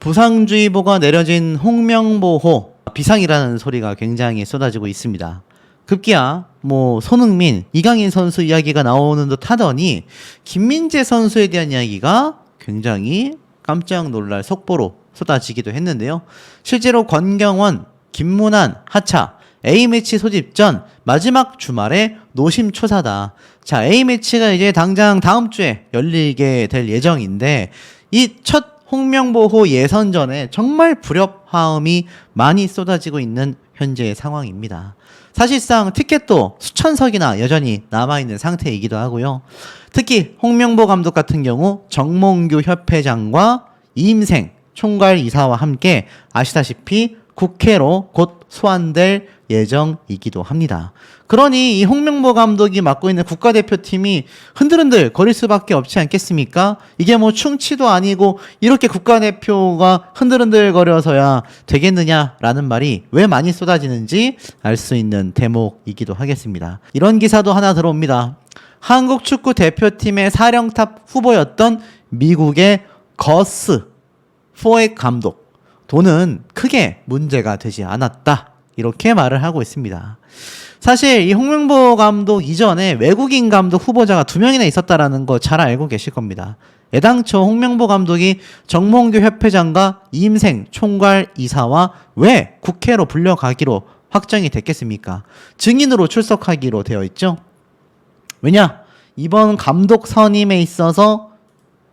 부상주의보가 내려진 홍명보호 비상이라는 소리가 굉장히 쏟아지고 있습니다. 급기야 손흥민, 이강인 선수 이야기가 나오는 듯 하더니 김민재 선수에 대한 이야기가 굉장히 깜짝 놀랄 속보로 쏟아지기도 했는데요. 실제로 권경원, 김문환, 하차 A매치 소집 전 마지막 주말에 노심초사다. 자, A매치가 이제 당장 다음 주에 열리게 될 예정인데 이 첫 홍명보호 예선전에 정말 불협화음이 많이 쏟아지고 있는 현재의 상황입니다. 사실상 티켓도 수천석이나 여전히 남아있는 상태이기도 하고요. 특히 홍명보 감독 같은 경우 정몽규 협회장과 이임생 총괄이사와 함께 아시다시피 국회로 곧 소환될 예정이기도 합니다. 그러니 이 홍명보 감독이 맡고 있는 국가대표팀이 흔들흔들 거릴 수밖에 없지 않겠습니까? 이게 충치도 아니고 이렇게 국가대표가 흔들흔들 거려서야 되겠느냐라는 말이 왜 많이 쏟아지는지 알 수 있는 대목이기도 하겠습니다. 이런 기사도 하나 들어옵니다. 한국 축구 대표팀의 사령탑 후보였던 미국의 거스 포엑 감독, 돈은 크게 문제가 되지 않았다. 이렇게 말을 하고 있습니다. 사실 이 홍명보 감독 이전에 외국인 감독 후보자가 2명이나 있었다라는 거 잘 알고 계실 겁니다. 애당초 홍명보 감독이 정몽규 협회장과 이임생 총괄이사와 왜 국회로 불려가기로 확정이 됐겠습니까? 증인으로 출석하기로 되어 있죠. 왜냐? 이번 감독 선임에 있어서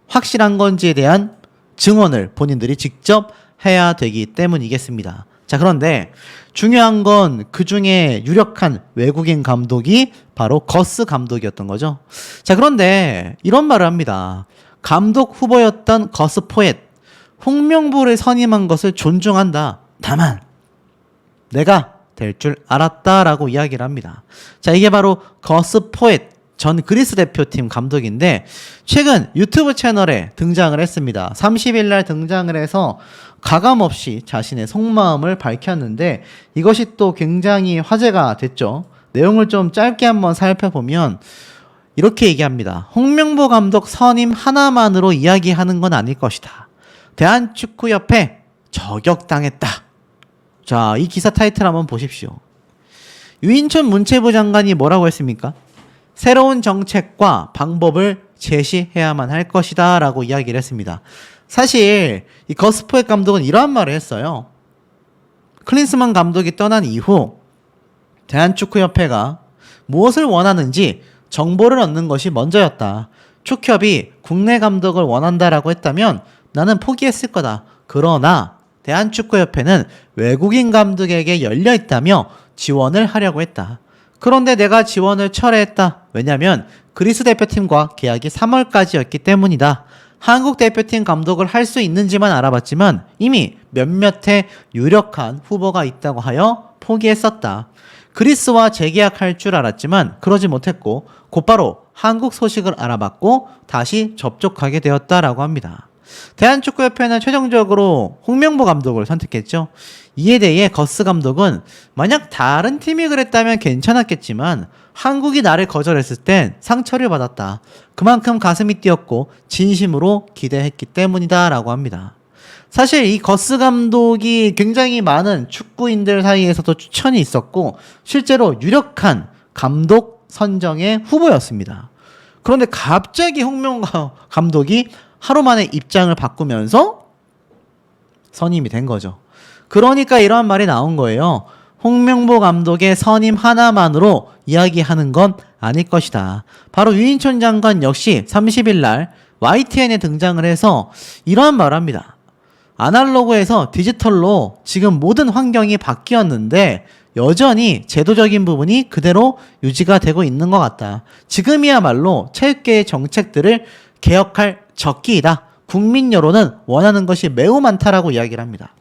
확실한 건지에 대한 증언을 본인들이 직접 해야 되기 때문이겠습니다. 자, 그런데 중요한 건 그 중에 유력한 외국인 감독이 바로 거스 감독이었던 거죠. 자, 그런데 이런 말을 합니다. 감독 후보였던 거스 포엣, 홍명보를 선임한 것을 존중한다. 다만 내가 될 줄 알았다라고 이야기를 합니다. 자, 이게 바로 거스 포엣 전 그리스 대표팀 감독인데 최근 유튜브 채널에 등장을 했습니다. 30일 날 등장을 해서 가감없이 자신의 속마음을 밝혔는데 이것이 또 굉장히 화제가 됐죠. 내용을 좀 짧게 한번 살펴보면 이렇게 얘기합니다. 홍명보 감독 선임 하나만으로 이야기하는 건 아닐 것이다. 대한축구협회 저격당했다. 자, 이 기사 타이틀 한번 보십시오. 유인촌 문체부 장관이 뭐라고 했습니까? 새로운 정책과 방법을 제시해야만 할 것이다 라고 이야기를 했습니다. 사실 이 거스포엑 감독은 이러한 말을 했어요. 클린스만 감독이 떠난 이후 대한축구협회가 무엇을 원하는지 정보를 얻는 것이 먼저였다. 축협이 국내 감독을 원한다라고 했다면 나는 포기했을 거다. 그러나 대한축구협회는 외국인 감독에게 열려있다며 지원을 하려고 했다. 그런데 내가 지원을 철회했다. 왜냐하면 그리스 대표팀과 계약이 3월까지였기 때문이다. 한국 대표팀 감독을 할 수 있는지만 알아봤지만 이미 몇몇의 유력한 후보가 있다고 하여 포기했었다. 그리스와 재계약할 줄 알았지만 그러지 못했고 곧바로 한국 소식을 알아봤고 다시 접촉하게 되었다라고 합니다. 대한축구협회는 최종적으로 홍명보 감독을 선택했죠. 이에 대해 거스 감독은 만약 다른 팀이 그랬다면 괜찮았겠지만 한국이 나를 거절했을 땐 상처를 받았다. 그만큼 가슴이 뛰었고 진심으로 기대했기 때문이다 라고 합니다. 사실 이 거스 감독이 굉장히 많은 축구인들 사이에서도 추천이 있었고 실제로 유력한 감독 선정의 후보였습니다. 그런데 갑자기 홍명보 감독이 하루 만에 입장을 바꾸면서 선임이 된 거죠. 그러니까 이러한 말이 나온 거예요. 홍명보 감독의 선임 하나만으로 이야기하는 건 아닐 것이다. 바로 유인촌 장관 역시 30일 날 YTN에 등장을 해서 이러한 말을 합니다. 아날로그에서 디지털로 지금 모든 환경이 바뀌었는데 여전히 제도적인 부분이 그대로 유지가 되고 있는 것 같다. 지금이야말로 체육계의 정책들을 개혁할 적기이다. 국민 여론은 원하는 것이 매우 많다라고 이야기를 합니다.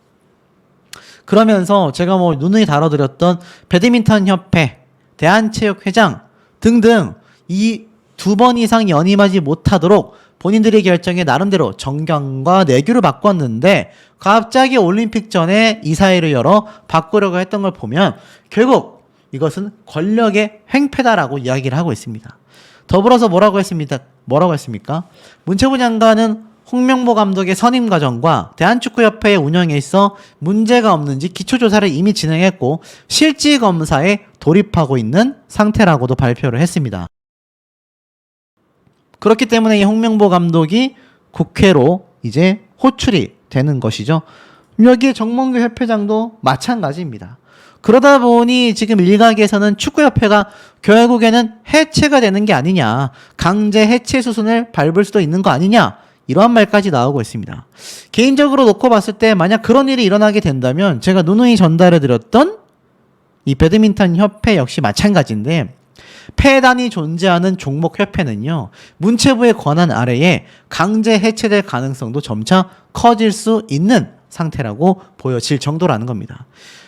그러면서 제가 누누이 다뤄드렸던 배드민턴 협회, 대한체육회장 등등 이 2번 이상 연임하지 못하도록 본인들의 결정에 나름대로 정경과 내규를 바꿨는데 갑자기 올림픽 전에 이사회를 열어 바꾸려고 했던 걸 보면 결국 이것은 권력의 횡패다라고 이야기를 하고 있습니다. 더불어서 뭐라고 했습니까? 문체부 장관은 홍명보 감독의 선임 과정과 대한축구협회의 운영에 있어 문제가 없는지 기초조사를 이미 진행했고 실질 검사에 돌입하고 있는 상태라고도 발표를 했습니다. 그렇기 때문에 이 홍명보 감독이 국회로 이제 호출이 되는 것이죠. 여기에 정몽규 협회장도 마찬가지입니다. 그러다 보니 지금 일각에서는 축구협회가 결국에는 해체가 되는 게 아니냐, 강제 해체 수순을 밟을 수도 있는 거 아니냐, 이러한 말까지 나오고 있습니다. 개인적으로 놓고 봤을 때 만약 그런 일이 일어나게 된다면 제가 누누이 전달해드렸던 이 배드민턴 협회 역시 마찬가지인데, 폐단이 존재하는 종목 협회는요, 문체부의 권한 아래에 강제 해체될 가능성도 점차 커질 수 있는 상태라고 보여질 정도라는 겁니다.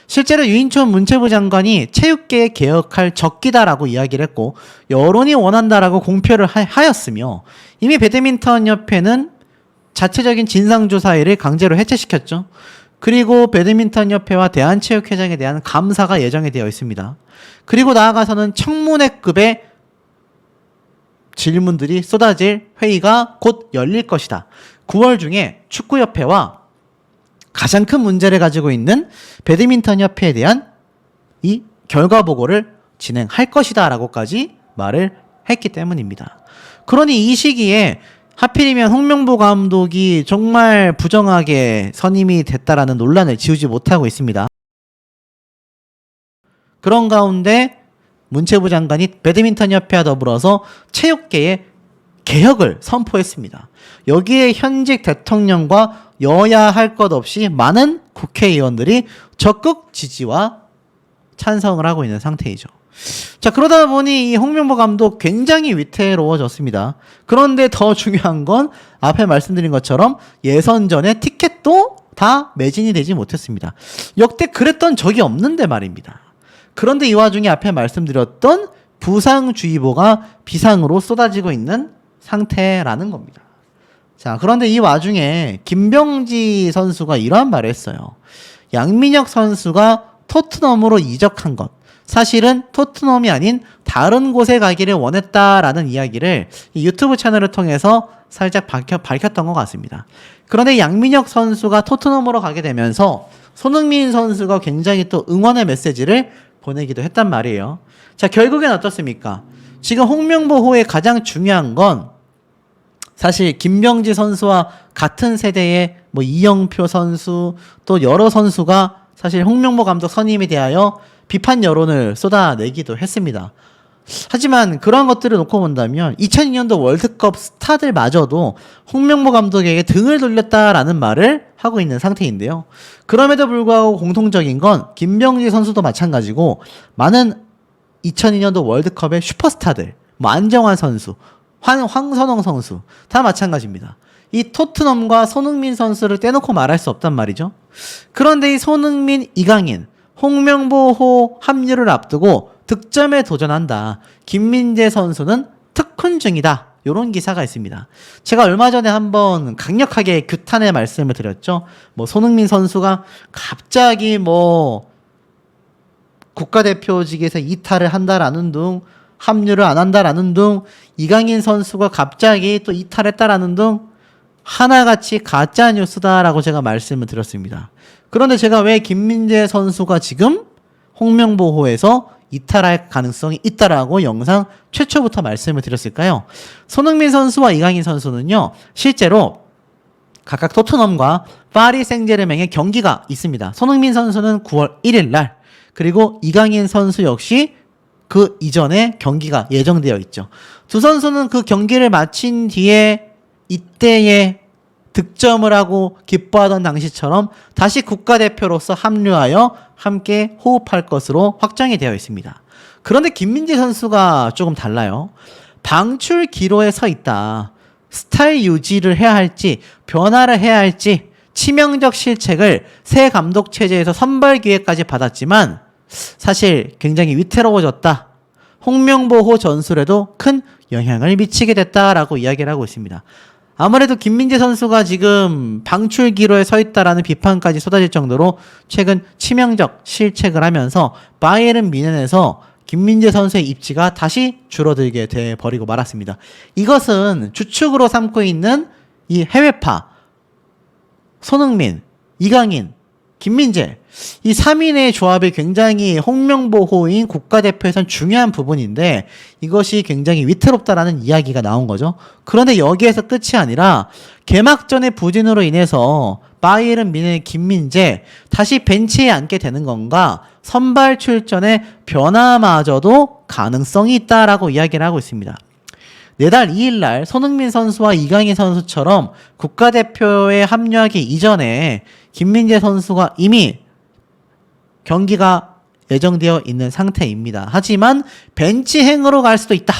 실제로 유인촌 문체부 장관이 체육계에 개혁할 적기다라고 이야기를 했고 여론이 원한다라고 공표를 하였으며 이미 배드민턴 협회는 자체적인 진상조사회를 강제로 해체시켰죠. 그리고 배드민턴 협회와 대한체육회장에 대한 감사가 예정이 되어 있습니다. 그리고 나아가서는 청문회급의 질문들이 쏟아질 회의가 곧 열릴 것이다. 9월 중에 축구협회와 가장 큰 문제를 가지고 있는 배드민턴 협회에 대한 이 결과 보고를 진행할 것이다 라고까지 말을 했기 때문입니다. 그러니 이 시기에 하필이면 홍명보 감독이 정말 부정하게 선임이 됐다라는 논란을 지우지 못하고 있습니다. 그런 가운데 문체부 장관이 배드민턴 협회와 더불어서 체육계의 개혁을 선포했습니다. 여기에 현직 대통령과 여야 할 것 없이 많은 국회의원들이 적극 지지와 찬성을 하고 있는 상태이죠. 자, 그러다 보니 이 홍명보 감독 굉장히 위태로워졌습니다. 그런데 더 중요한 건 앞에 말씀드린 것처럼 예선전에 티켓도 다 매진이 되지 못했습니다. 역대 그랬던 적이 없는데 말입니다. 그런데 이 와중에 앞에 말씀드렸던 부상주의보가 비상으로 쏟아지고 있는 상태라는 겁니다. 자, 그런데 이 와중에 김병지 선수가 이러한 말을 했어요. 양민혁 선수가 토트넘으로 이적한 것, 사실은 토트넘이 아닌 다른 곳에 가기를 원했다라는 이야기를 이 유튜브 채널을 통해서 살짝 밝혔던 것 같습니다. 그런데 양민혁 선수가 토트넘으로 가게 되면서 손흥민 선수가 굉장히 또 응원의 메시지를 보내기도 했단 말이에요. 자, 결국엔 어떻습니까? 지금 홍명보호의 가장 중요한 건 사실 김병지 선수와 같은 세대의 뭐 이영표 선수 또 여러 선수가 사실 홍명보 감독 선임에 대하여 비판 여론을 쏟아내기도 했습니다. 하지만 그러한 것들을 놓고 본다면 2002년도 월드컵 스타들마저도 홍명보 감독에게 등을 돌렸다라는 말을 하고 있는 상태인데요. 그럼에도 불구하고 공통적인 건 김병지 선수도 마찬가지고 많은 2002년도 월드컵의 슈퍼스타들, 뭐 안정환 선수, 황선홍 선수 다 마찬가지입니다. 이 토트넘과 손흥민 선수를 떼놓고 말할 수 없단 말이죠. 그런데 이 손흥민, 이강인, 홍명보호 합류를 앞두고 득점에 도전한다. 김민재 선수는 특훈 중이다. 이런 기사가 있습니다. 제가 얼마 전에 한번 강력하게 규탄의 말씀을 드렸죠. 뭐 손흥민 선수가 갑자기 뭐 국가대표직에서 이탈을 한다라는 둥, 합류를 안 한다라는 둥, 이강인 선수가 갑자기 또 이탈했다라는 둥, 하나같이 가짜 뉴스다라고 제가 말씀을 드렸습니다. 그런데 제가 왜 김민재 선수가 지금 홍명보호에서 이탈할 가능성이 있다라고 영상 최초부터 말씀을 드렸을까요? 손흥민 선수와 이강인 선수는요, 실제로 각각 토트넘과 파리 생제르맹의 경기가 있습니다. 손흥민 선수는 9월 1일 날, 그리고 이강인 선수 역시 그 이전에 경기가 예정되어 있죠. 두 선수는 그 경기를 마친 뒤에 이때에 득점을 하고 기뻐하던 당시처럼 다시 국가대표로서 합류하여 함께 호흡할 것으로 확정이 되어 있습니다. 그런데 김민재 선수가 조금 달라요. 방출 기로에 서 있다. 스타일 유지를 해야 할지 변화를 해야 할지 치명적 실책을 새 감독 체제에서 선발 기회까지 받았지만 사실 굉장히 위태로워졌다. 홍명보호 전술에도 큰 영향을 미치게 됐다라고 이야기를 하고 있습니다. 아무래도 김민재 선수가 지금 방출 기로에 서 있다라는 비판까지 쏟아질 정도로 최근 치명적 실책을 하면서 바이에른 뮌헨에서 김민재 선수의 입지가 다시 줄어들게 돼 버리고 말았습니다. 이것은 주축으로 삼고 있는 이 해외파 손흥민, 이강인, 김민재 이 3인의 조합이 굉장히 홍명보호인 국가대표에선 중요한 부분인데 이것이 굉장히 위태롭다라는 이야기가 나온 거죠. 그런데 여기에서 끝이 아니라 개막전의 부진으로 인해서 바이에른 뮌헨의 김민재 다시 벤치에 앉게 되는 건가 선발 출전의 변화마저도 가능성이 있다라고 이야기를 하고 있습니다. 내달 2일 날 손흥민 선수와 이강인 선수처럼 국가대표에 합류하기 이전에 김민재 선수가 이미 경기가 예정되어 있는 상태입니다. 하지만 벤치행으로 갈 수도 있다.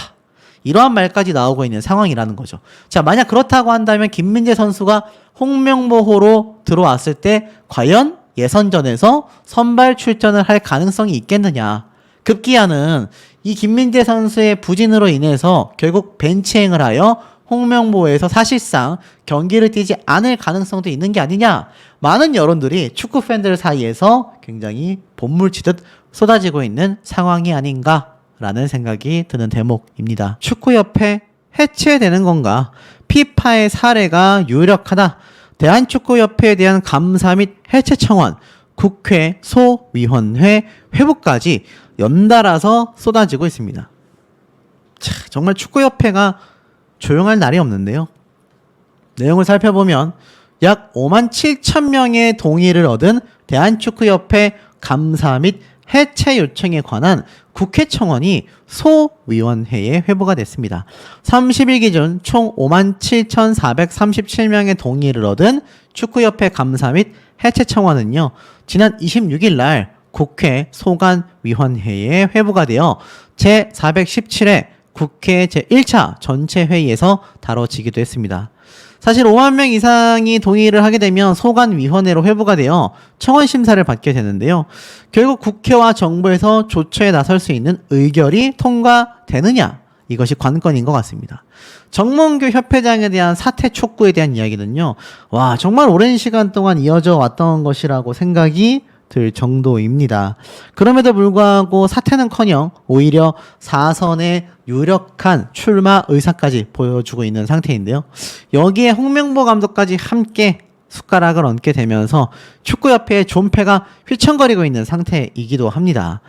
이러한 말까지 나오고 있는 상황이라는 거죠. 자, 만약 그렇다고 한다면 김민재 선수가 홍명보호로 들어왔을 때 과연 예선전에서 선발 출전을 할 가능성이 있겠느냐. 급기야는 이 김민재 선수의 부진으로 인해서 결국 벤치행을 하여 홍명보에서 사실상 경기를 뛰지 않을 가능성도 있는 게 아니냐. 많은 여론들이 축구 팬들 사이에서 굉장히 본물치듯 쏟아지고 있는 상황이 아닌가라는 생각이 드는 대목입니다. 축구협회 해체되는 건가? 피파의 사례가 유력하다. 대한축구협회에 대한 감사 및 해체 청원, 국회 소위원회 회부까지 연달아서 쏟아지고 있습니다. 차, 정말 축구협회가 조용할 날이 없는데요. 내용을 살펴보면 약 5만 7천 명의 동의를 얻은 대한축구협회 감사 및 해체 요청에 관한 국회 청원이 소위원회에 회부가 됐습니다. 30일 기준 총 5만 7,437명의 동의를 얻은 축구협회 감사 및 해체 청원은요. 지난 26일 날 국회 소관위원회에 회부가 되어 제417회 국회 제1차 전체 회의에서 다뤄지기도 했습니다. 사실 5만 명 이상이 동의를 하게 되면 소관위원회로 회부가 되어 청원 심사를 받게 되는데요. 결국 국회와 정부에서 조처에 나설 수 있는 의결이 통과되느냐? 이것이 관건인 것 같습니다. 정몽규 협회장에 대한 사퇴 촉구에 대한 이야기는요. 와, 정말 오랜 시간 동안 이어져 왔던 것이라고 생각이 들 정도입니다. 그럼에도 불구하고 사퇴는커녕 오히려 4선의 유력한 출마 의사까지 보여주고 있는 상태인데요. 여기에 홍명보 감독까지 함께 숟가락을 얹게 되면서 축구협회의 존폐가 휘청거리고 있는 상태이기도 합니다.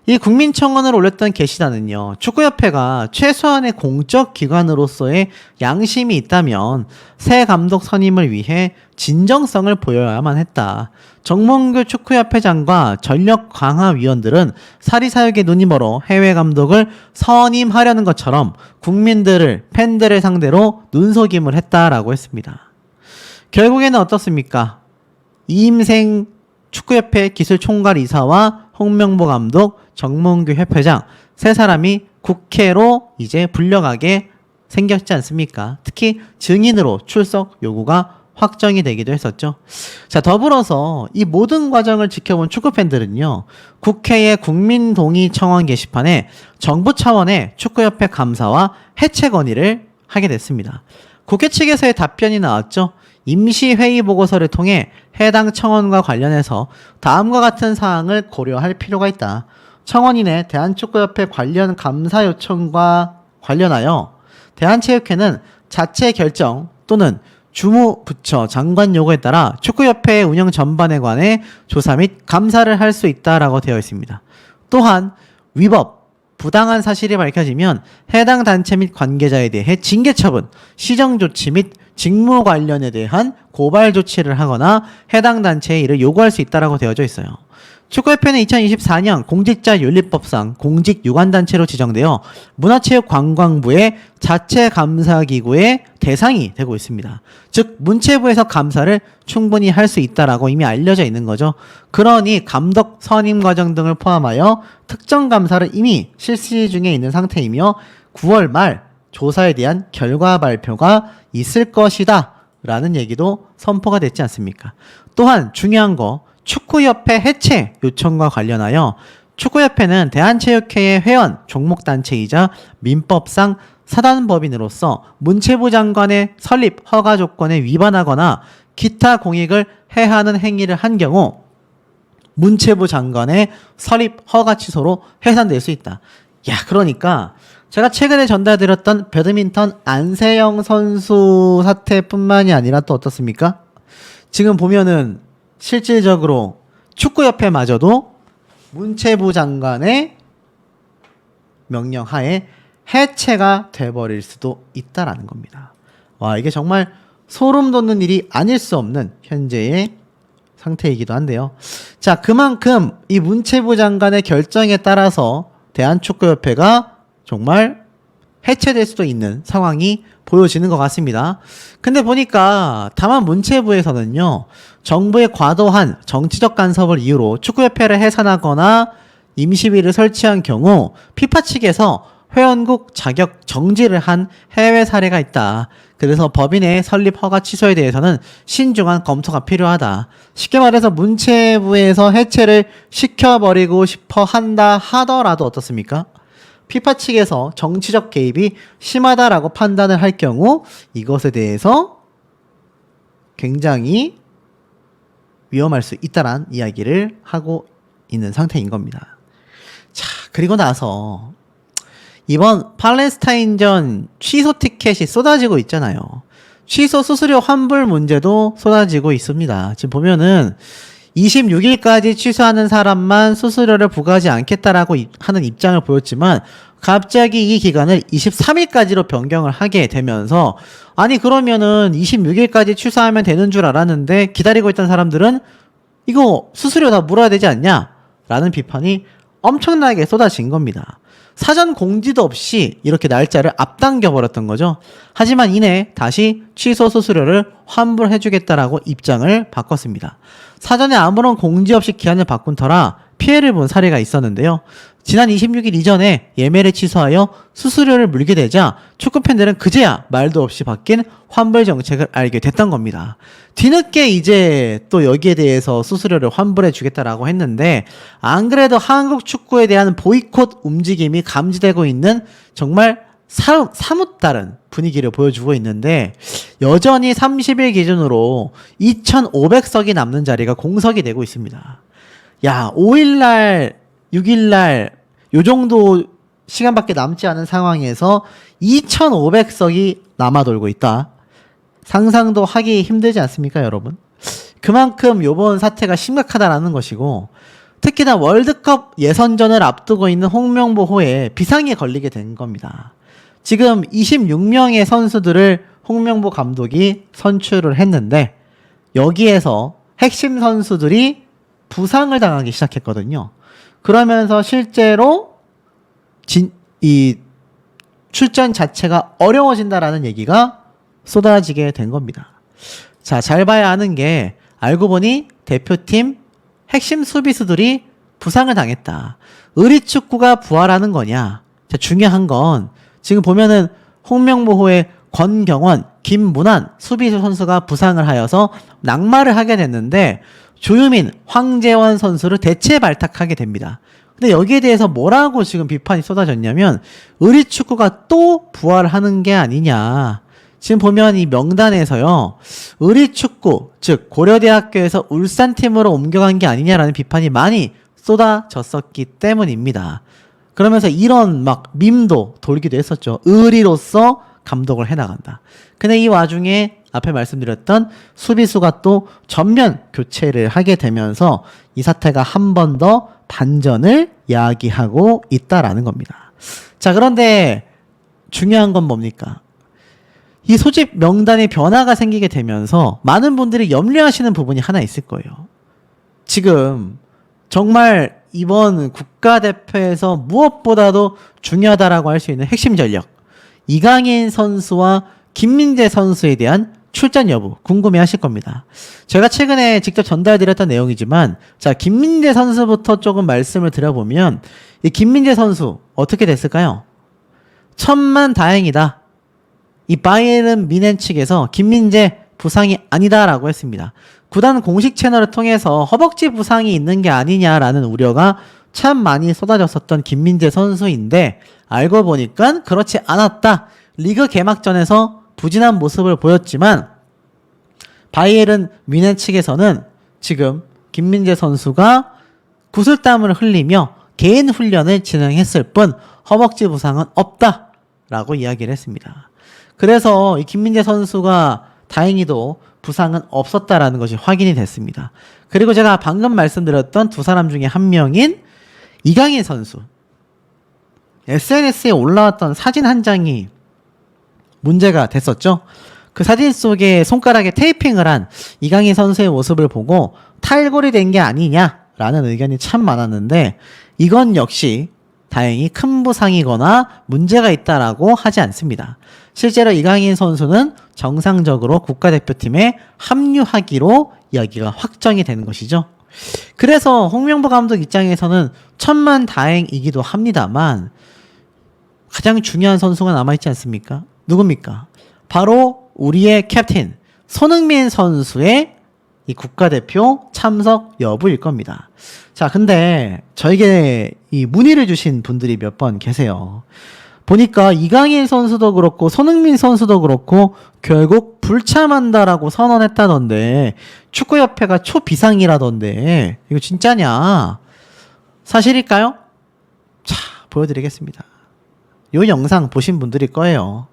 이 국민청원을 올렸던 게시단은요. 축구협회가 최소한의 공적 기관으로서의 양심이 있다면 새 감독 선임을 위해 진정성을 보여야만 했다. 정몽규 축구협회장과 전력 강화위원들은 사리사욕에 눈이 멀어 해외 감독을 선임하려는 것처럼 국민들을 팬들을 상대로 눈속임을 했다라고 했습니다. 결국에는 어떻습니까? 이임생 축구협회 기술총괄이사와 홍명보 감독, 정몽규 협회장 세 사람이 국회로 이제 불려가게 생겼지 않습니까? 특히 증인으로 출석 요구가 확정이 되기도 했었죠. 자, 더불어서 이 모든 과정을 지켜본 축구팬들은요. 국회의 국민동의 청원 게시판에 정부 차원의 축구협회 감사와 해체 건의를 하게 됐습니다. 국회 측에서의 답변이 나왔죠. 임시회의 보고서를 통해 해당 청원과 관련해서 다음과 같은 사항을 고려할 필요가 있다. 청원인의 대한축구협회 관련 감사 요청과 관련하여 대한체육회는 자체 결정 또는 주무부처 장관 요구에 따라 축구협회의 운영 전반에 관해 조사 및 감사를 할 수 있다라고 되어 있습니다. 또한 위법, 부당한 사실이 밝혀지면 해당 단체 및 관계자에 대해 징계 처분, 시정 조치 및 직무 관련에 대한 고발 조치를 하거나 해당 단체에 이를 요구할 수 있다라고 되어져 있어요. 축구협회는 2024년 공직자윤리법상 공직유관단체로 지정되어 문화체육관광부의 자체감사기구의 대상이 되고 있습니다. 즉 문체부에서 감사를 충분히 할 수 있다라고 이미 알려져 있는 거죠. 그러니 감독 선임 과정 등을 포함하여 특정 감사를 이미 실시 중에 있는 상태이며 9월 말 조사에 대한 결과 발표가 있을 것이다 라는 얘기도 선포가 됐지 않습니까? 또한 중요한 거 축구협회 해체 요청과 관련하여 축구협회는 대한체육회의 회원 종목단체이자 민법상 사단법인으로서 문체부 장관의 설립 허가 조건에 위반하거나 기타 공익을 해하는 행위를 한 경우 문체부 장관의 설립 허가 취소로 해산될 수 있다. 야, 그러니까 제가 최근에 전달드렸던 배드민턴 안세영 선수 사태뿐만이 아니라 또 어떻습니까? 지금 보면은 실질적으로 축구협회마저도 문체부 장관의 명령 하에 해체가 돼버릴 수도 있다라는 겁니다. 와, 이게 정말 소름 돋는 일이 아닐 수 없는 현재의 상태이기도 한데요. 자, 그만큼 이 문체부 장관의 결정에 따라서 대한축구협회가 정말 해체될 수도 있는 상황이 보여지는 것 같습니다. 근데 보니까 다만 문체부에서는요, 정부의 과도한 정치적 간섭을 이유로 축구협회를 해산하거나 임시비를 설치한 경우 피파 측에서 회원국 자격 정지를 한 해외 사례가 있다. 그래서 법인의 설립 허가 취소에 대해서는 신중한 검토가 필요하다. 쉽게 말해서 문체부에서 해체를 시켜버리고 싶어 한다 하더라도 어떻습니까? 피파 측에서 정치적 개입이 심하다라고 판단을 할 경우 이것에 대해서 굉장히 위험할 수 있다란 이야기를 하고 있는 상태인 겁니다. 자, 그리고 나서 이번 팔레스타인전 취소 티켓이 쏟아지고 있잖아요. 취소 수수료 환불 문제도 쏟아지고 있습니다. 지금 보면은 26일까지 취소하는 사람만 수수료를 부과하지 않겠다라고 하는 입장을 보였지만 갑자기 이 기간을 23일까지로 변경을 하게 되면서 아니 그러면은 26일까지 취소하면 되는 줄 알았는데 기다리고 있던 사람들은 이거 수수료 다 물어야 되지 않냐? 라는 비판이 엄청나게 쏟아진 겁니다. 사전 공지도 없이 이렇게 날짜를 앞당겨 버렸던 거죠. 하지만 이내 다시 취소 수수료를 환불해주겠다라고 입장을 바꿨습니다. 사전에 아무런 공지 없이 기한을 바꾼 터라 피해를 본 사례가 있었는데요. 지난 26일 이전에 예매를 취소하여 수수료를 물게 되자 축구팬들은 그제야 말도 없이 바뀐 환불 정책을 알게 됐던 겁니다. 뒤늦게 이제 또 여기에 대해서 수수료를 환불해 주겠다라고 했는데 안 그래도 한국 축구에 대한 보이콧 움직임이 감지되고 있는 정말 사뭇 다른 분위기를 보여주고 있는데 여전히 30일 기준으로 2,500석이 남는 자리가 공석이 되고 있습니다. 야, 5일날 6일날 요 정도 시간밖에 남지 않은 상황에서 2,500석이 남아 돌고 있다. 상상도 하기 힘들지 않습니까, 여러분? 그만큼 요번 사태가 심각하다라는 것이고 특히나 월드컵 예선전을 앞두고 있는 홍명보호에 비상이 걸리게 된 겁니다. 지금 26명의 선수들을 홍명보 감독이 선출을 했는데 여기에서 핵심 선수들이 부상을 당하기 시작했거든요. 그러면서 실제로 이 출전 자체가 어려워진다라는 얘기가 쏟아지게 된 겁니다. 자, 잘 봐야 하는 게 알고 보니 대표팀 핵심 수비수들이 부상을 당했다. 의리축구가 부활하는 거냐? 자, 중요한 건 지금 보면은 홍명보호의 권경원, 김문환 수비수 선수가 부상을 하여서 낙마를 하게 됐는데 조유민, 황재원 선수를 대체 발탁하게 됩니다. 근데 여기에 대해서 뭐라고 지금 비판이 쏟아졌냐면 의리축구가 또 부활하는 게 아니냐. 지금 보면 이 명단에서요. 의리축구, 즉 고려대학교에서 울산팀으로 옮겨간 게 아니냐라는 비판이 많이 쏟아졌었기 때문입니다. 그러면서 이런 막 밈도 돌기도 했었죠. 의리로서 감독을 해나간다. 근데 이 와중에 앞에 말씀드렸던 수비수가 또 전면 교체를 하게 되면서 이 사태가 한 번 더 반전을 야기하고 있다라는 겁니다. 자, 그런데 중요한 건 뭡니까? 이 소집 명단에 변화가 생기게 되면서 많은 분들이 염려하시는 부분이 하나 있을 거예요. 지금 정말 이번 국가대표에서 무엇보다도 중요하다라고 할 수 있는 핵심 전력 이강인 선수와 김민재 선수에 대한 출전 여부 궁금해 하실 겁니다. 제가 최근에 직접 전달드렸던 내용이지만 자, 김민재 선수부터 조금 말씀을 드려보면 이 김민재 선수 어떻게 됐을까요? 천만 다행이다. 이 바이에른 뮌헨 측에서 김민재 부상이 아니다라고 했습니다. 구단 공식 채널을 통해서 허벅지 부상이 있는 게 아니냐라는 우려가 참 많이 쏟아졌었던 김민재 선수인데 알고 보니까 그렇지 않았다. 리그 개막전에서 부진한 모습을 보였지만 바이에른 뮌헨 측에서는 지금 김민재 선수가 구슬땀을 흘리며 개인 훈련을 진행했을 뿐 허벅지 부상은 없다라고 이야기를 했습니다. 그래서 이 김민재 선수가 다행히도 부상은 없었다라는 것이 확인이 됐습니다. 그리고 제가 방금 말씀드렸던 두 사람 중에 한 명인 이강인 선수. SNS에 올라왔던 사진 한 장이 문제가 됐었죠. 그 사진 속에 손가락에 테이핑을 한 이강인 선수의 모습을 보고 탈골이 된 게 아니냐라는 의견이 참 많았는데 이건 역시 다행히 큰 부상이거나 문제가 있다라고 하지 않습니다. 실제로 이강인 선수는 정상적으로 국가대표팀에 합류하기로 이야기가 확정이 되는 것이죠. 그래서 홍명보 감독 입장에서는 천만다행이기도 합니다만 가장 중요한 선수가 남아있지 않습니까? 누굽니까? 바로 우리의 캡틴 손흥민 선수의 이 국가대표 참석 여부일 겁니다. 자, 근데 저에게 이 문의를 주신 분들이 몇 번 계세요. 보니까 이강인 선수도 그렇고 손흥민 선수도 그렇고 결국 불참한다라고 선언했다던데 축구협회가 초비상이라던데 이거 진짜냐? 사실일까요? 자, 보여드리겠습니다. 이 영상 보신 분들일 거예요.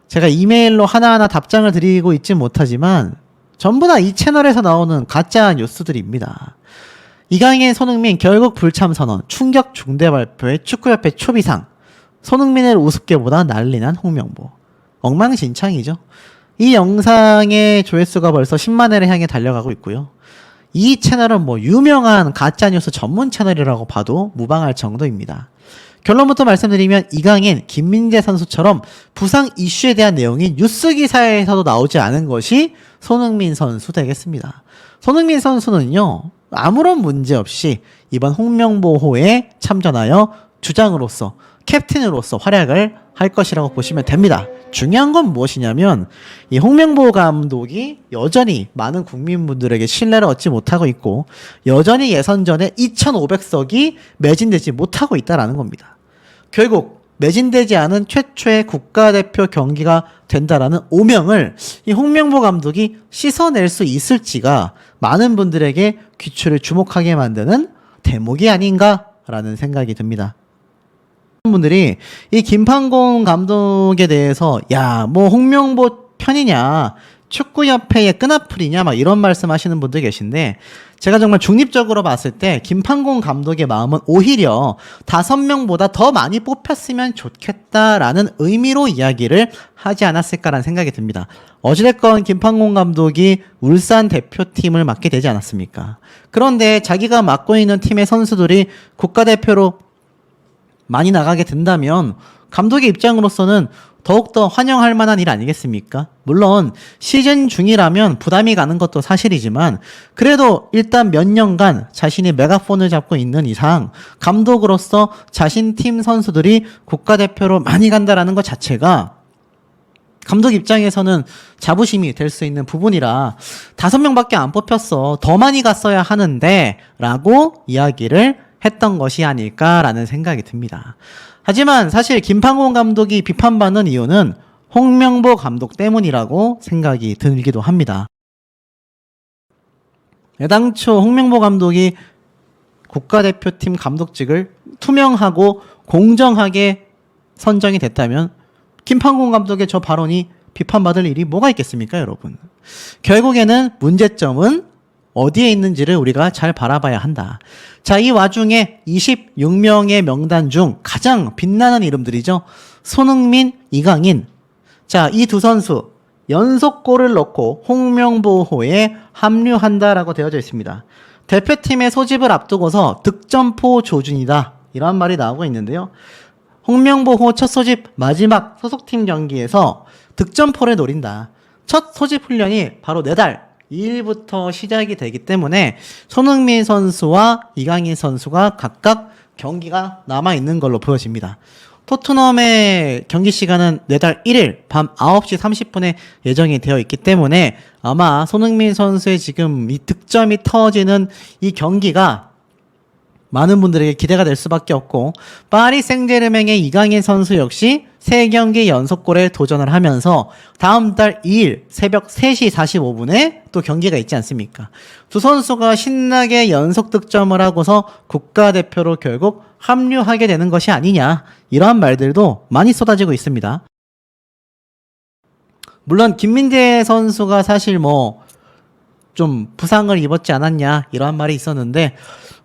제가 이메일로 하나하나 답장을 드리고 있지 못하지만 전부 다 이 채널에서 나오는 가짜 뉴스들입니다. 이강인, 손흥민 결국 불참 선언, 충격 중대 발표에 축구협회 초비상, 손흥민을 우습게 보다 난리난 홍명보. 엉망진창이죠. 이 영상의 조회수가 벌써 10만 회를 향해 달려가고 있고요. 이 채널은 뭐 유명한 가짜뉴스 전문 채널이라고 봐도 무방할 정도입니다. 결론부터 말씀드리면 이강인, 김민재 선수처럼 부상 이슈에 대한 내용이 뉴스 기사에서도 나오지 않은 것이 손흥민 선수 되겠습니다. 손흥민 선수는요, 아무런 문제 없이 이번 홍명보호에 참전하여 주장으로서 캡틴으로서 활약을 할 것이라고 보시면 됩니다. 중요한 건 무엇이냐면 이 홍명보 감독이 여전히 많은 국민분들에게 신뢰를 얻지 못하고 있고 여전히 예선전에 2,500석이 매진되지 못하고 있다는 겁니다. 결국 매진되지 않은 최초의 국가대표 경기가 된다라는 오명을 이 홍명보 감독이 씻어낼 수 있을지가 많은 분들에게 귀추를 주목하게 만드는 대목이 아닌가라는 생각이 듭니다. 분들이 이 김판공 감독에 대해서 야, 뭐 홍명보 편이냐, 축구협회의 끈앞풀이냐 막 이런 말씀하시는 분들 계신데 제가 정말 중립적으로 봤을 때 김판공 감독의 마음은 오히려 5명보다 더 많이 뽑혔으면 좋겠다라는 의미로 이야기를 하지 않았을까라는 생각이 듭니다. 어찌됐건 김판공 감독이 울산 대표팀을 맡게 되지 않았습니까? 그런데 자기가 맡고 있는 팀의 선수들이 국가대표로 많이 나가게 된다면 감독의 입장으로서는 더욱더 환영할 만한 일 아니겠습니까? 물론 시즌 중이라면 부담이 가는 것도 사실이지만 그래도 일단 몇 년간 자신이 메가폰을 잡고 있는 이상 감독으로서 자신 팀 선수들이 국가대표로 많이 간다라는 것 자체가 감독 입장에서는 자부심이 될 수 있는 부분이라 5명밖에 안 뽑혔어. 더 많이 갔어야 하는데 라고 이야기를 했던 것이 아닐까라는 생각이 듭니다. 하지만 사실 김판공 감독이 비판받는 이유는 홍명보 감독 때문이라고 생각이 들기도 합니다. 애당초 홍명보 감독이 국가대표팀 감독직을 투명하고 공정하게 선정이 됐다면 김판공 감독의 저 발언이 비판받을 일이 뭐가 있겠습니까, 여러분? 결국에는 문제점은 어디에 있는지를 우리가 잘 바라봐야 한다. 자, 이 와중에 26명의 명단 중 가장 빛나는 이름들이죠. 손흥민, 이강인. 자, 이 두 선수 연속골을 넣고 홍명보호에 합류한다라고 되어져 있습니다. 대표팀의 소집을 앞두고서 득점포 조준이다. 이런 말이 나오고 있는데요. 홍명보호 첫 소집 마지막 소속팀 경기에서 득점포를 노린다. 첫 소집 훈련이 바로 4달 2일부터 시작이 되기 때문에 손흥민 선수와 이강인 선수가 각각 경기가 남아있는 걸로 보여집니다. 토트넘의 경기 시간은 4달 1일 밤 9시 30분에 예정이 되어 있기 때문에 아마 손흥민 선수의 지금 이 득점이 터지는 이 경기가 많은 분들에게 기대가 될 수밖에 없고, 파리 생제르맹의 이강인 선수 역시 3경기 연속골에 도전을 하면서 다음 달 2일 새벽 3시 45분에 또 경기가 있지 않습니까? 두 선수가 신나게 연속 득점을 하고서 국가대표로 결국 합류하게 되는 것이 아니냐, 이러한 말들도 많이 쏟아지고 있습니다. 물론 김민재 선수가 사실 좀 부상을 입었지 않았냐, 이러한 말이 있었는데,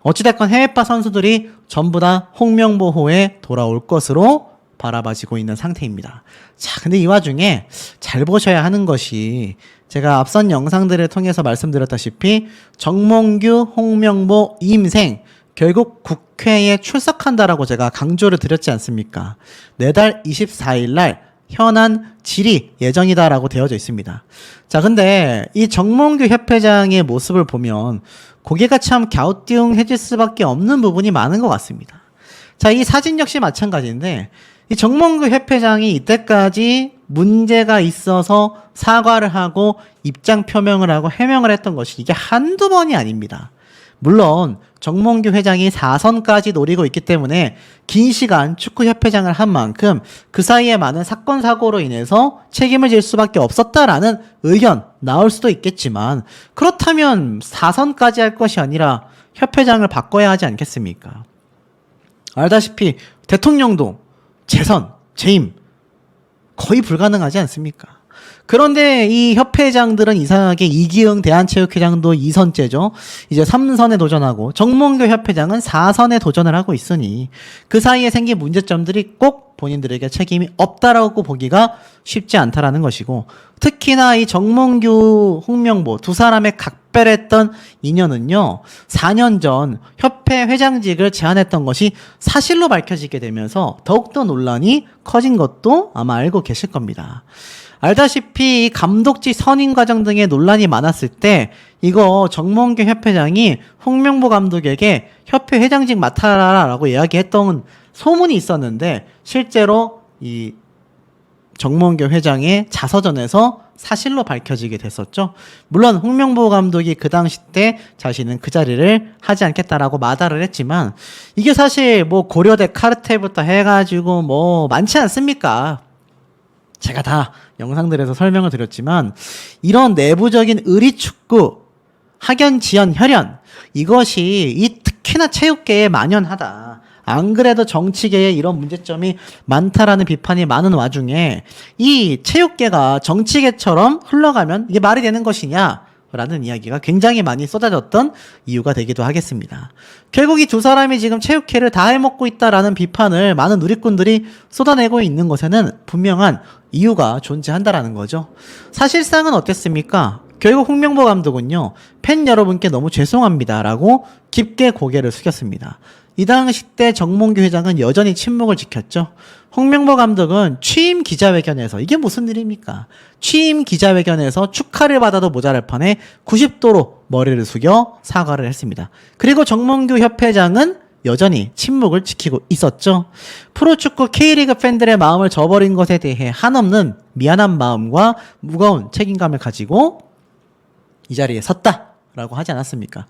어찌됐건 해외파 선수들이 전부 다 홍명보호에 돌아올 것으로 바라봐지고 있는 상태입니다. 자, 근데 이 와중에 잘 보셔야 하는 것이, 제가 앞선 영상들을 통해서 말씀드렸다시피 정몽규, 홍명보, 이임생 결국 국회에 출석한다라고 제가 강조를 드렸지 않습니까? 내달 24일 날 현안 질의 예정이다라고 되어져 있습니다. 자, 근데 이 정몽규 협회장의 모습을 보면 고개가 참 갸우뚱해질 수밖에 없는 부분이 많은 것 같습니다. 자, 이 사진 역시 마찬가지인데, 이 정몽규 협회장이 이때까지 문제가 있어서 사과를 하고 입장 표명을 하고 해명을 했던 것이 이게 한두 번이 아닙니다. 물론 정몽규 회장이 4선까지 노리고 있기 때문에 긴 시간 축구협회장을 한 만큼 그 사이에 많은 사건 사고로 인해서 책임을 질 수밖에 없었다라는 의견 나올 수도 있겠지만, 그렇다면 4선까지 할 것이 아니라 협회장을 바꿔야 하지 않겠습니까? 알다시피 대통령도 재선, 재임 거의 불가능하지 않습니까? 그런데 이 협회장들은 이상하게 이기흥 대한체육회장도 2선째죠. 이제 3선에 도전하고 정몽규 협회장은 4선에 도전을 하고 있으니 그 사이에 생긴 문제점들이 꼭 본인들에게 책임이 없다라고 보기가 쉽지 않다라는 것이고, 특히나 이 정몽규, 홍명보 두 사람의 각별했던 인연은요, 4년 전 협회 회장직을 제안했던 것이 사실로 밝혀지게 되면서 더욱더 논란이 커진 것도 아마 알고 계실 겁니다. 알다시피 감독직 선임 과정 등의 논란이 많았을 때 이거 정몽규 협회장이 홍명보 감독에게 협회 회장직 맡아라라고 이야기했던 소문이 있었는데, 실제로 이 정몽규 회장의 자서전에서 사실로 밝혀지게 됐었죠. 물론 홍명보 감독이 그 당시 때 자신은 그 자리를 하지 않겠다라고 마다를 했지만, 이게 사실 고려대 카르텔부터 해가지고 많지 않습니까? 제가 다 영상들에서 설명을 드렸지만, 이런 내부적인 의리축구, 학연, 지연, 혈연, 이것이 특히나 체육계에 만연하다. 안 그래도 정치계에 이런 문제점이 많다라는 비판이 많은 와중에 이 체육계가 정치계처럼 흘러가면 이게 말이 되는 것이냐? 라는 이야기가 굉장히 많이 쏟아졌던 이유가 되기도 하겠습니다. 결국 이 두 사람이 지금 체육회를 다 해먹고 있다라는 비판을 많은 누리꾼들이 쏟아내고 있는 것에는 분명한 이유가 존재한다라는 거죠. 사실상은 어땠습니까? 결국 홍명보 감독은요, 팬 여러분께 너무 죄송합니다라고 깊게 고개를 숙였습니다. 이 당시 때 정몽규 회장은 여전히 침묵을 지켰죠. 홍명보 감독은 취임 기자회견에서, 이게 무슨 일입니까? 취임 기자회견에서 축하를 받아도 모자랄 판에 90도로 머리를 숙여 사과를 했습니다. 그리고 정몽규 협회장은 여전히 침묵을 지키고 있었죠. 프로축구 K리그 팬들의 마음을 저버린 것에 대해 한없는 미안한 마음과 무거운 책임감을 가지고 이 자리에 섰다라고 하지 않았습니까?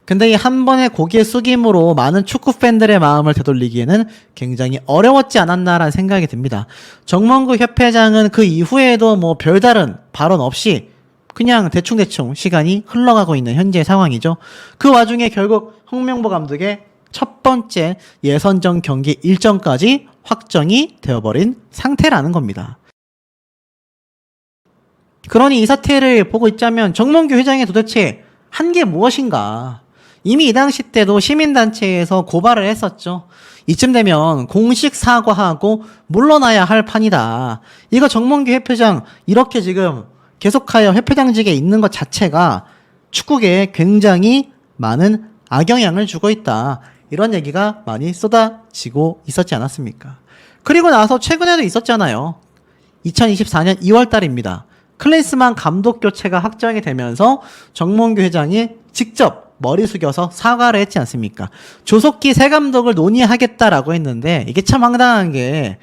근데 이 한 번의 고개 숙임으로 많은 축구 팬들의 마음을 되돌리기에는 굉장히 어려웠지 않았나라는 생각이 듭니다. 정몽규 협회장은 그 이후에도 별다른 발언 없이 그냥 대충대충 시간이 흘러가고 있는 현재 상황이죠. 그 와중에 결국 홍명보 감독의 첫 번째 예선전 경기 일정까지 확정이 되어버린 상태라는 겁니다. 그러니 이 사태를 보고 있자면 정몽규 회장이 도대체 한 게 무엇인가? 이미 이 당시 때도 시민단체에서 고발을 했었죠. 이쯤 되면 공식 사과하고 물러나야 할 판이다. 이거 정몽규 협회장 이렇게 지금 계속하여 협회장직에 있는 것 자체가 축구계에 굉장히 많은 악영향을 주고 있다. 이런 얘기가 많이 쏟아지고 있었지 않았습니까? 그리고 나서 최근에도 있었잖아요. 2024년 2월 달입니다. 클린스만 감독 교체가 확정이 되면서 정몽규 회장이 직접 머리 숙여서 사과를 했지 않습니까? 조석기 새 감독을 논의하겠다라고 했는데, 이게 참 황당한 게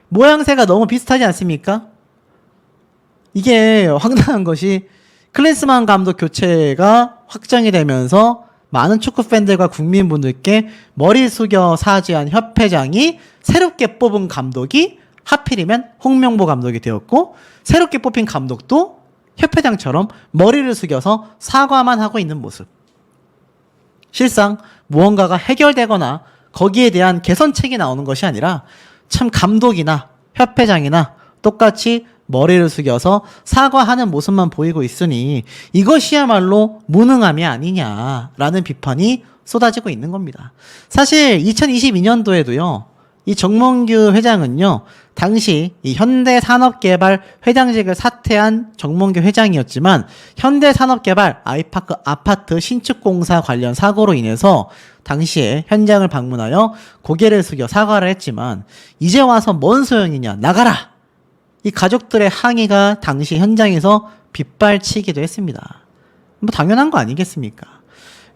모양새가 너무 비슷하지 않습니까? 이게 황당한 것이 클린스만 감독 교체가 확정이 되면서 많은 축구 팬들과 국민분들께 머리 숙여 사죄한 협회장이 새롭게 뽑은 감독이 하필이면 홍명보 감독이 되었고, 새롭게 뽑힌 감독도 협회장처럼 머리를 숙여서 사과만 하고 있는 모습. 실상 무언가가 해결되거나 거기에 대한 개선책이 나오는 것이 아니라 참 감독이나 협회장이나 똑같이 머리를 숙여서 사과하는 모습만 보이고 있으니 이것이야말로 무능함이 아니냐라는 비판이 쏟아지고 있는 겁니다. 사실 2022년도에도요. 이 정몽규 회장은요. 당시 이 현대산업개발 회장직을 사퇴한 정몽규 회장이었지만 현대산업개발 아이파크 아파트 신축공사 관련 사고로 인해서 당시에 현장을 방문하여 고개를 숙여 사과를 했지만 이제 와서 뭔 소용이냐, 나가라! 이 가족들의 항의가 당시 현장에서 빗발치기도 했습니다. 뭐 당연한 거 아니겠습니까?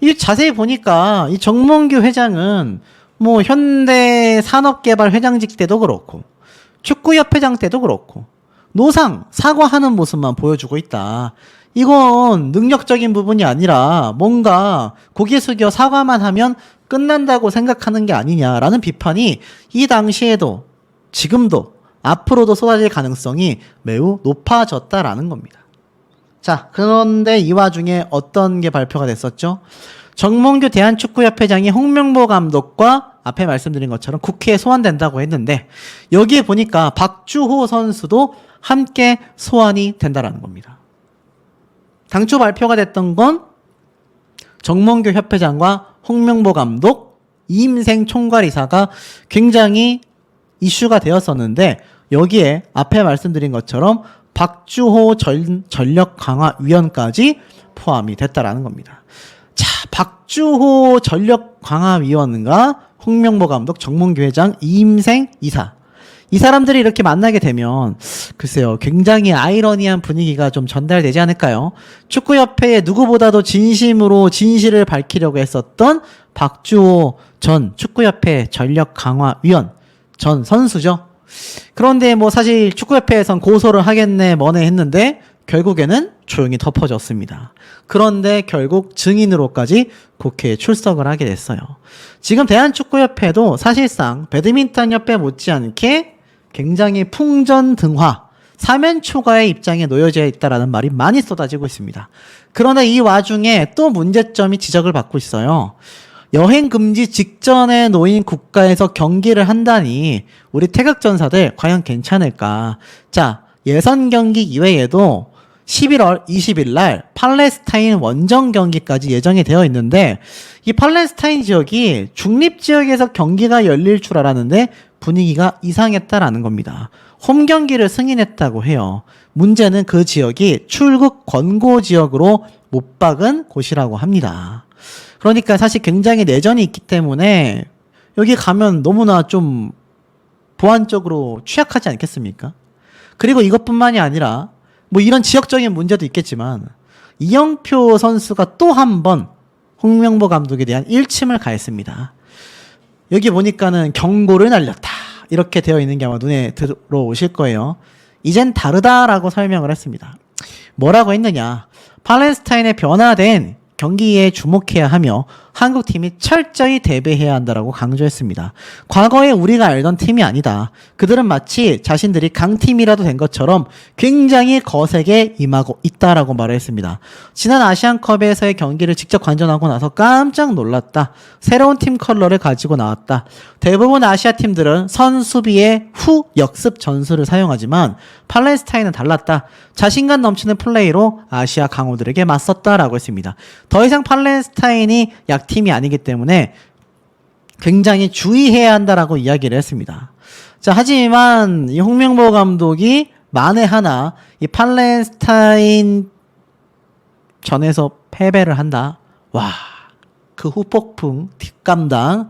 이 자세히 보니까 이 정몽규 회장은 뭐 현대산업개발 회장직 때도 그렇고 축구협회장 때도 그렇고 노상 사과하는 모습만 보여주고 있다. 이건 능력적인 부분이 아니라 뭔가 고개 숙여 사과만 하면 끝난다고 생각하는 게 아니냐라는 비판이 이 당시에도 지금도 앞으로도 쏟아질 가능성이 매우 높아졌다라는 겁니다. 자, 그런데 이 와중에 어떤 게 발표가 됐었죠? 정몽규 대한축구협회장이 홍명보 감독과 앞에 말씀드린 것처럼 국회에 소환된다고 했는데 여기에 보니까 박주호 선수도 함께 소환이 된다라는 겁니다. 당초 발표가 됐던 건 정몽규 협회장과 홍명보 감독, 이임생 총괄이사가 굉장히 이슈가 되었었는데 여기에 앞에 말씀드린 것처럼 박주호 전력강화위원까지 포함이 됐다라는 겁니다. 자, 박주호 전력강화위원과 홍명보 감독, 정몽규 회장, 이임생 이사. 이 사람들이 이렇게 만나게 되면 글쎄요, 굉장히 아이러니한 분위기가 좀 전달되지 않을까요? 축구협회에 누구보다도 진심으로 진실을 밝히려고 했었던 박주호 전 축구협회 전력강화위원 전 선수죠. 그런데 뭐 사실 축구협회에선 고소를 하겠네 뭐네 했는데 결국에는 조용히 덮어졌습니다. 그런데 결국 증인으로까지 국회에 출석을 하게 됐어요. 지금 대한축구협회도 사실상 배드민턴협회 못지않게 굉장히 풍전등화, 사면초가의 입장에 놓여져 있다라는 말이 많이 쏟아지고 있습니다. 그러나 이 와중에 또 문제점이 지적을 받고 있어요. 여행 금지 직전에 놓인 국가에서 경기를 한다니 우리 태극전사들 과연 괜찮을까? 자, 예선 경기 이외에도 11월 20일 날 팔레스타인 원정 경기까지 예정이 되어 있는데 이 팔레스타인 지역이 중립 지역에서 경기가 열릴 줄 알았는데 분위기가 이상했다라는 겁니다. 홈 경기를 승인했다고 해요. 문제는 그 지역이 출국 권고 지역으로 못 박은 곳이라고 합니다. 그러니까 사실 굉장히 내전이 있기 때문에 여기 가면 너무나 좀 보안적으로 취약하지 않겠습니까? 그리고 이것뿐만이 아니라 뭐 이런 지역적인 문제도 있겠지만 이영표 선수가 또 한 번 홍명보 감독에 대한 일침을 가했습니다. 여기 보니까는 경고를 날렸다 이렇게 되어 있는 게 아마 눈에 들어오실 거예요. 이젠 다르다라고 설명을 했습니다. 뭐라고 했느냐? 팔레스타인의 변화된 경기에 주목해야 하며 한국팀이 철저히 대비해야 한다라고 강조했습니다. 과거에 우리가 알던 팀이 아니다. 그들은 마치 자신들이 강팀이라도 된 것처럼 굉장히 거세게 임하고 있다라고 말을 했습니다. 지난 아시안컵에서의 경기를 직접 관전하고 나서 깜짝 놀랐다. 새로운 팀 컬러를 가지고 나왔다. 대부분 아시아 팀들은 선수비의 후 역습 전술을 사용하지만 팔레스타인은 달랐다. 자신감 넘치는 플레이로 아시아 강호들에게 맞섰다라고 했습니다. 더 이상 팔레스타인이 약팀이 아니기 때문에 굉장히 주의해야 한다라고 이야기를 했습니다. 자, 하지만 이 홍명보 감독이 만에 하나 이 팔레스타인 전에서 패배를 한다. 와, 그 후폭풍 뒷감당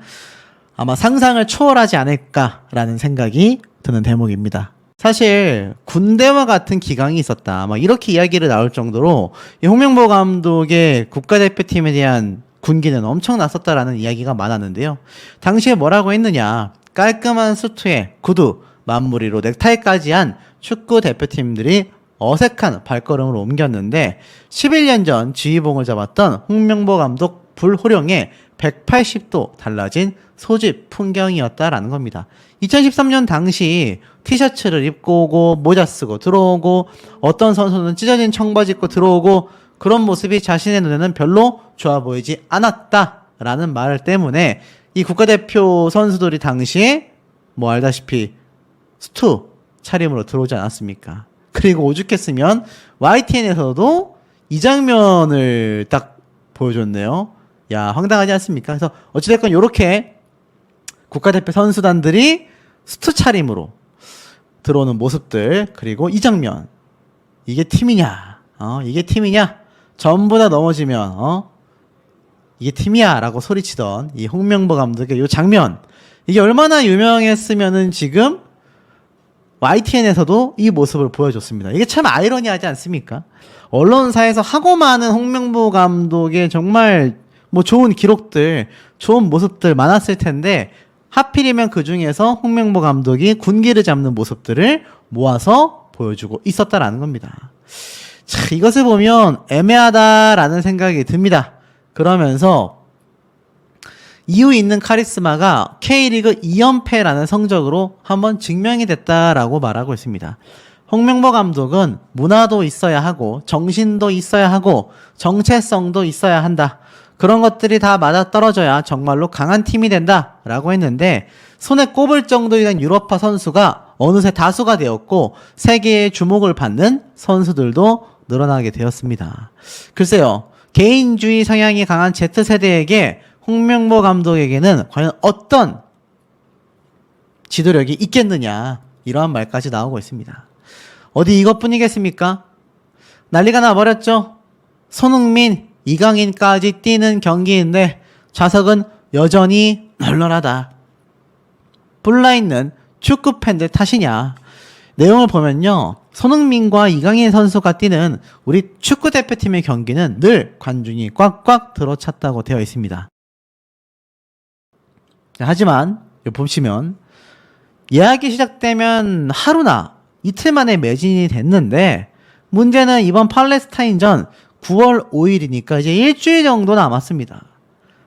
아마 상상을 초월하지 않을까라는 생각이 드는 대목입니다. 사실 군대와 같은 기강이 있었다. 막 이렇게 이야기를 나올 정도로 이 홍명보 감독의 국가대표팀에 대한 군기는 엄청 났었다라는 이야기가 많았는데요. 당시에 뭐라고 했느냐? 깔끔한 수트에 구두, 맞무리로 넥타이까지 한 축구 대표팀들이 어색한 발걸음으로 옮겼는데 11년 전 지휘봉을 잡았던 홍명보 감독 불호령에 180도 달라진 소집 풍경이었다라는 겁니다. 2013년 당시 티셔츠를 입고 오고 모자 쓰고 들어오고 어떤 선수는 찢어진 청바지 입고 들어오고 그런 모습이 자신의 눈에는 별로 좋아 보이지 않았다라는 말 때문에 이 국가대표 선수들이 당시에 뭐 알다시피 수트 차림으로 들어오지 않았습니까? 그리고 오죽했으면 YTN에서도 이 장면을 딱 보여줬네요. 야, 황당하지 않습니까? 그래서 어찌됐건 이렇게 국가대표 선수단들이 수트 차림으로 들어오는 모습들, 그리고 이 장면, 이게 팀이냐? 이게 팀이냐? 전부 다 넘어지면 이게 팀이야 라고 소리치던 이 홍명보 감독의 이 장면, 이게 얼마나 유명했으면은 지금 YTN에서도 이 모습을 보여줬습니다. 이게 참 아이러니하지 않습니까? 언론사에서 하고 많은 홍명보 감독의 정말 뭐 좋은 기록들, 좋은 모습들 많았을 텐데 하필이면 그 중에서 홍명보 감독이 군기를 잡는 모습들을 모아서 보여주고 있었다라는 겁니다. 자, 이것을 보면 애매하다라는 생각이 듭니다. 그러면서 이유 있는 카리스마가 K리그 2연패라는 성적으로 한번 증명이 됐다라고 말하고 있습니다. 홍명보 감독은 문화도 있어야 하고 정신도 있어야 하고 정체성도 있어야 한다. 그런 것들이 다 맞아떨어져야 정말로 강한 팀이 된다라고 했는데 손에 꼽을 정도에 대한 유럽파 선수가 어느새 다수가 되었고 세계의 주목을 받는 선수들도 늘어나게 되었습니다. 글쎄요. 개인주의 성향이 강한 Z세대에게 홍명보 감독에게는 과연 어떤 지도력이 있겠느냐, 이러한 말까지 나오고 있습니다. 어디 이것뿐이겠습니까? 난리가 나버렸죠. 손흥민, 이강인까지 뛰는 경기인데 좌석은 여전히 널널하다. 불나있는 축구팬들 탓이냐. 내용을 보면요, 손흥민과 이강인 선수가 뛰는 우리 축구대표팀의 경기는 늘 관중이 꽉꽉 들어찼다고 되어 있습니다. 하지만 보시면 예약이 시작되면 하루나 이틀 만에 매진이 됐는데 문제는 이번 팔레스타인전 9월 5일이니까 이제 일주일 정도 남았습니다.